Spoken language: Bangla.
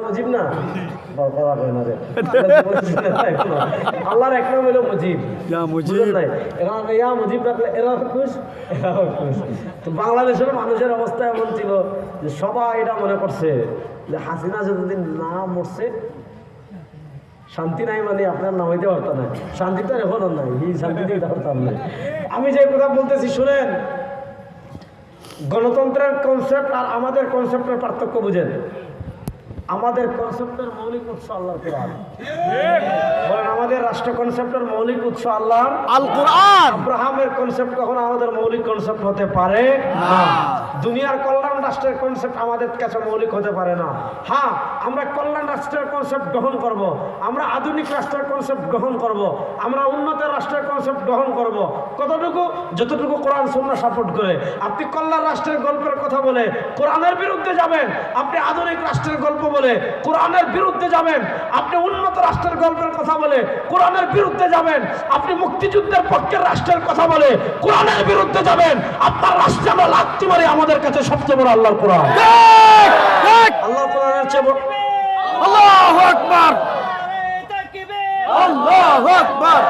মুজিব না? আল্লাহর এক নাম হলো মুজিব। বুঝলেন নাই? এখন ইয়া মুজিব রাখলে এরা খুশ, এরাও খুশ। তো বাংলাদেশের মানুষের অবস্থা এমন ছিল যে সবাই এটা মনে করছে যে হাসিনা যতদিন না মরছে শান্তি নাই, মানে আপনার নাম হইতে পারতাম না। শান্তি তো এখনও নাই, এই শান্তি দিতে পারতাম না। আমি যে কথা বলতেছি শুনেন, গণতন্ত্রের কনসেপ্ট আর আমাদের কনসেপ্টের পার্থক্য বুঝেন। আমাদের কনসেপ্টের মৌলিক উৎস আল্লাহর কোরআন। বলেন, আমাদের রাষ্ট্র কনসেপ্টের মৌলিক উৎস আল্লাহর আল কোরআন। আব্রাহামের কনসেপ্ট কখনো আমাদের মৌলিক কনসেপ্ট হতে পারে না। দুনিয়ার কল্যাণ রাষ্ট্রের কনসেপ্ট আমাদের কাছে মৌলিক হতে পারে না। হ্যাঁ, আমরা কল্যাণ রাষ্ট্রের কনসেপ্ট গ্রহণ করব, আমরা আধুনিক রাষ্ট্রের কনসেপ্ট গ্রহণ করব, আমরা উন্নত রাষ্ট্রের কনসেপ্ট গ্রহণ করব। কতটুকু? যতটুকু কোরআন সুন্নাহ সাপোর্ট করে। আপনি কল্যাণ রাষ্ট্রের গল্পের কথা বলে কোরআনের বিরুদ্ধে যাবেন, আপনি আধুনিক রাষ্ট্রের গল্প বলে কোরআনের বিরুদ্ধে যাবেন, আপনি উন্নত রাষ্ট্রের গল্পের কথা বলে কোরআনের বিরুদ্ধে যাবেন, আপনি মুক্তিযুদ্ধের পক্ষের রাষ্ট্রের কথা বলে কোরআনের বিরুদ্ধে যাবেন। আপনার রাষ্ট্রে আমরা লাথি মারি, আমাদের কাছে সবচেয়ে বড় আল্লাহর কোরআন। আল্লাহর কোরআনের চেয়ে বড়। আল্লাহু আকবার, আল্লাহু আকবার।